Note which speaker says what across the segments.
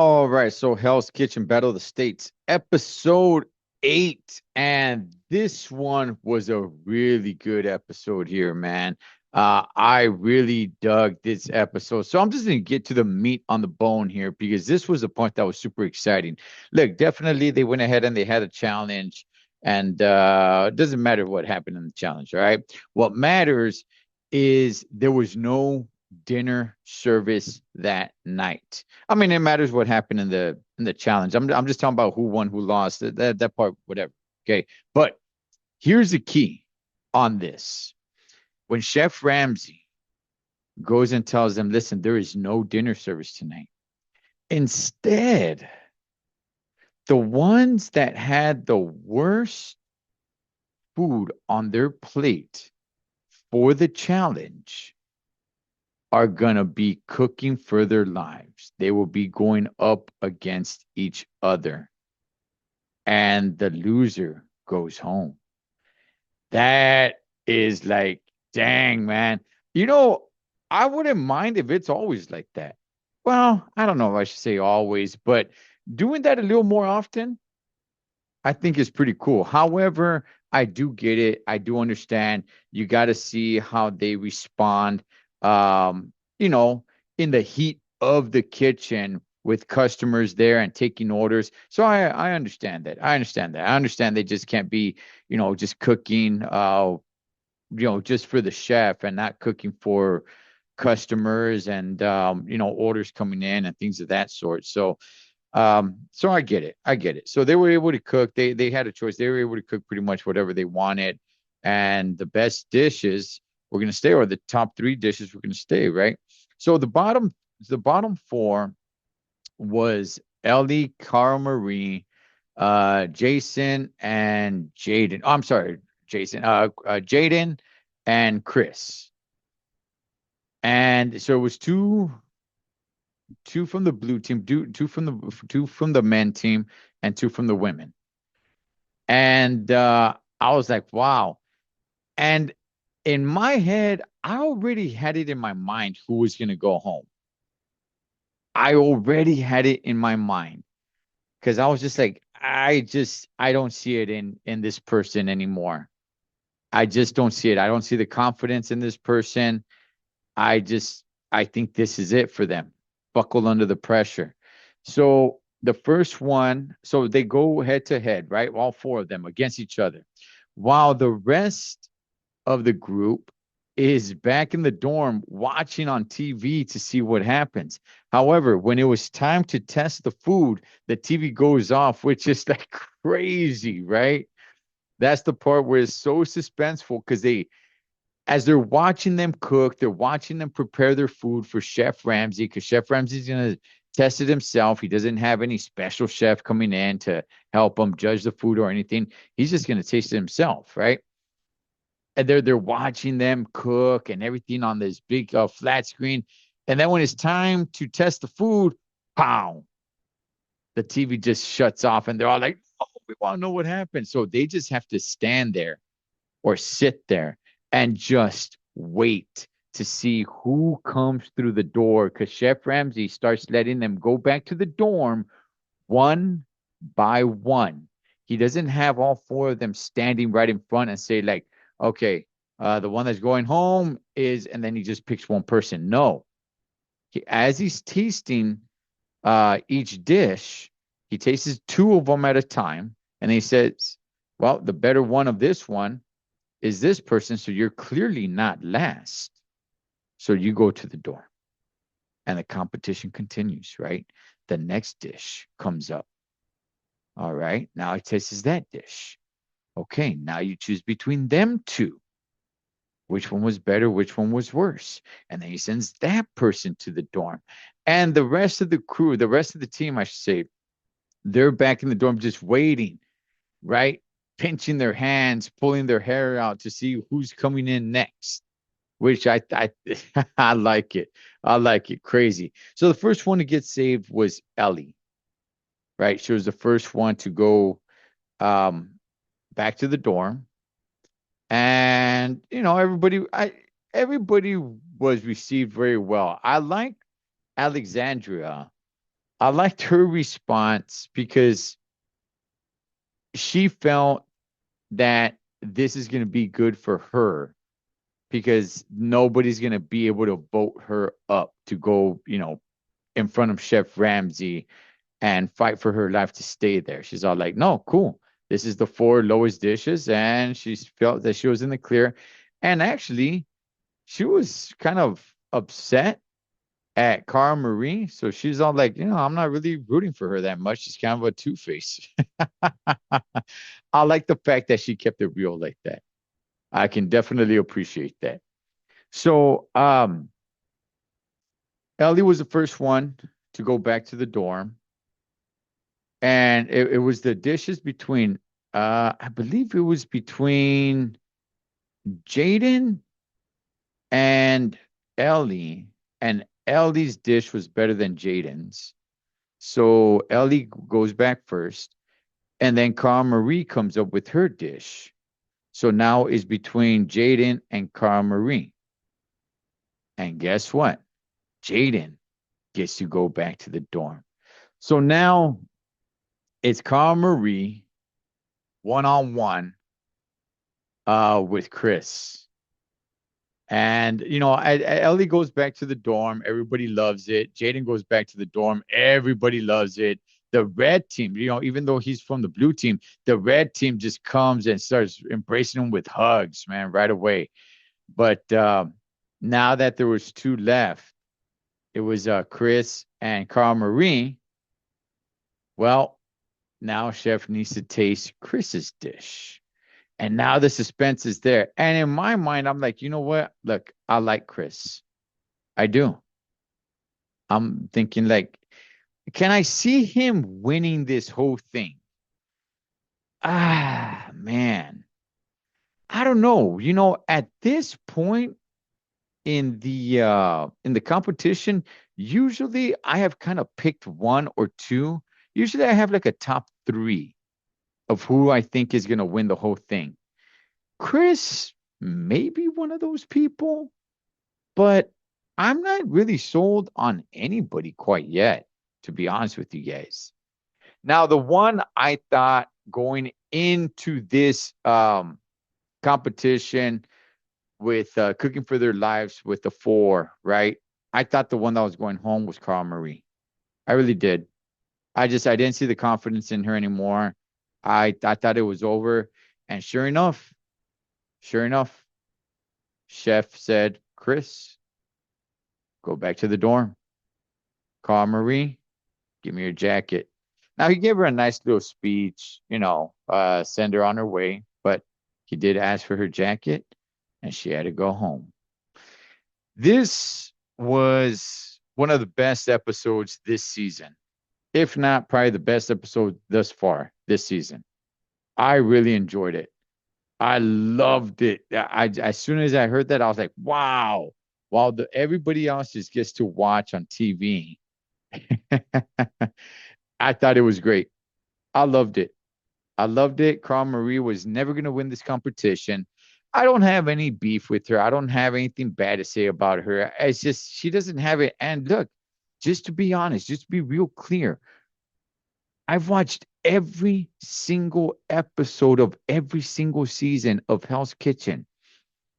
Speaker 1: All right, so Hell's Kitchen Battle of the States, episode 8. And this one was a really good episode here, man. I really dug this episode. So I'm just going to get to the meat on the bone here because this was a point that was super exciting. Look, definitely they went ahead and they had a challenge, and it doesn't matter what happened in the challenge, all right? What matters is there was no dinner service that night. I mean, it matters what happened in the challenge. I'm just talking about who won, who lost. That part, whatever. Okay. But here's the key on this. When Chef Ramsay goes and tells them, listen, there is no dinner service tonight. Instead, the ones that had the worst food on their plate for the challenge are going to be cooking for their lives. They will be going up against each other, and the loser goes home. That is like, dang, man. You know, I wouldn't mind if it's always like that. Well, I don't know if I should say always, but doing that a little more often, I think is pretty cool. However, I do get it. I do understand. You got to see how they respond. You know, in the heat of the kitchen with customers there and taking orders. So I understand that. I understand that. I understand they just can't be, just cooking just for the chef and not cooking for customers and orders coming in and things of that sort. So I get it. I get it. So they were able to cook. They had a choice. They were able to cook pretty much whatever they wanted. And the best dishes were going to stay, or the top three dishes were going to stay, right? So the bottom four was Ellie, Cara Marie, Jason, and Jaden. Oh, I'm sorry, Jason. Jaden and Chris. And so it was two from the blue team, two from the men team, and two from the women. And I was like, wow. And in my head, I already had it in my mind who was going to go home. I already had it in my mind because I was just like, I don't see it in this person anymore. I just don't see it. I don't see the confidence in this person. I just I think this is it for them. Buckle under the pressure. So the first one, so they go head to head, right? All four of them against each other. While the rest of the group is back in the dorm watching on TV to see what happens. However, when it was time to test the food, the TV goes off, which is like crazy, right? That's the part where it's so suspenseful because as they're watching them cook, they're watching them prepare their food for Chef Ramsay because Chef Ramsay's going to test it himself. He doesn't have any special chef coming in to help him judge the food or anything. He's just going to taste it himself, right? And they're watching them cook and everything on this big flat screen. And then when it's time to test the food, pow, the TV just shuts off, and they're all like, "Oh, we want to know what happened." So they just have to stand there or sit there and just wait to see who comes through the door because Chef Ramsay starts letting them go back to the dorm one by one. He doesn't have all four of them standing right in front and say, like, okay, the one that's going home is, and then he just picks one person. No. As he's tasting each dish, he tastes two of them at a time. And he says, well, the better one of this one is this person. So you're clearly not last. So you go to the door and the competition continues, right? The next dish comes up. All right. Now he tastes that dish. Okay. Now you choose between them two. Which one was better? Which one was worse? And then he sends that person to the dorm. And the rest of the crew, the rest of the team, I should say, they're back in the dorm just waiting, right? Pinching their hands, pulling their hair out to see who's coming in next, which I I like it. I like it crazy. So the first one to get saved was Ellie, right? She was the first one to go um back to the dorm. And everybody was received very well. I like Alexandria I liked her response because she felt that this is going to be good for her because nobody's going to be able to vote her up to go, in front of Chef Ramsay and fight for her life to stay there. She's all like, no, cool. This is the four lowest dishes. And she felt that she was in the clear. And actually, she was kind of upset at Cara Marie. So she's all like, I'm not really rooting for her that much. She's kind of a two-face. I like the fact that she kept it real like that. I can definitely appreciate that. So, Ellie was the first one to go back to the dorm, and it was the dishes between, I believe it was between Jaden and Ellie, and Ellie's dish was better than Jaden's. So Ellie goes back first, and then Cara Marie comes up with her dish. So now it's between Jaden and Cara Marie. And guess what? Jaden gets to go back to the dorm. So now it's Cara Marie one on one with Chris. And Ellie goes back to the dorm. Everybody loves it. Jaden goes back to the dorm. Everybody loves it. The red team, even though he's from the blue team, the red team just comes and starts embracing him with hugs, man, right away. But now that there was two left, it was Chris and Carl Marie. Well, now Chef needs to taste Chris's dish. And now the suspense is there. And in my mind, I'm like, you know what? Look, I like Chris. I do. I'm thinking like, can I see him winning this whole thing? Ah, man. I don't know. At this point in the competition, usually I have kind of picked one or two. Usually I have like a top three of who I think is gonna win the whole thing. Chris may be one of those people, but I'm not really sold on anybody quite yet, to be honest with you guys. Now, the one I thought going into this competition with Cooking for Their Lives with the four, right? I thought the one that was going home was Carl Marie. I really did. I didn't see the confidence in her anymore. I thought it was over. And sure enough, Chef said, Chris, go back to the dorm. Call Marie, give me your jacket. Now he gave her a nice little speech, send her on her way, but he did ask for her jacket and she had to go home. This was one of the best episodes this season, if not probably the best episode thus far this season. I really enjoyed it. I loved it. As soon as I heard that, I was like, wow. While everybody else just gets to watch on TV, I thought it was great. I loved it. I loved it. Carl Marie was never going to win this competition. I don't have any beef with her. I don't have anything bad to say about her. It's just she doesn't have it. And look, just to be honest, just to be real clear, I've watched every single episode of every single season of Hell's Kitchen.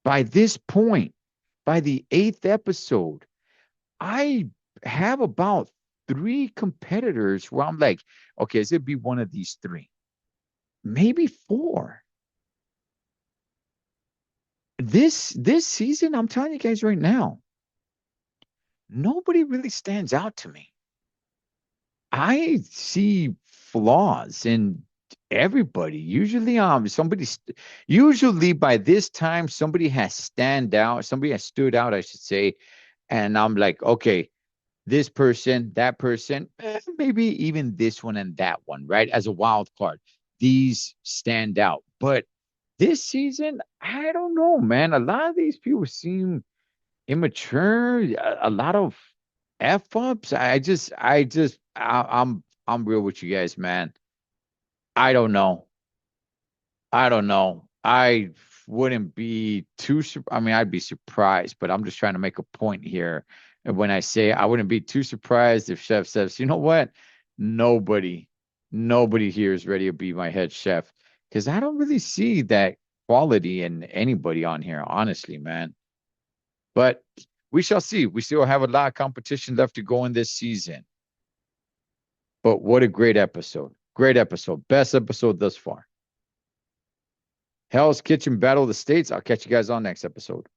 Speaker 1: By this point, by the eighth episode, I have about three competitors where I'm like, okay, is it be one of these three? Maybe four. This season, I'm telling you guys right now, nobody really stands out to me. I see flaws in everybody. Usually by this time somebody has somebody has stood out, I should say, and I'm like, okay, this person, that person, maybe even this one and that one, right? As a wild card, these stand out. But this season, I don't know, man. A lot of these people seem immature. A lot of f ups. I'm real with you guys, man. I don't know. I don't know. I wouldn't be too. I mean, I'd be surprised, but I'm just trying to make a point here. And when I say I wouldn't be too surprised if Chef says, you know what? Nobody, nobody here is ready to be my head chef. Because I don't really see that quality in anybody on here, honestly, man. But we shall see. We still have a lot of competition left to go in this season. But what a great episode. Great episode. Best episode thus far. Hell's Kitchen Battle of the States. I'll catch you guys on next episode.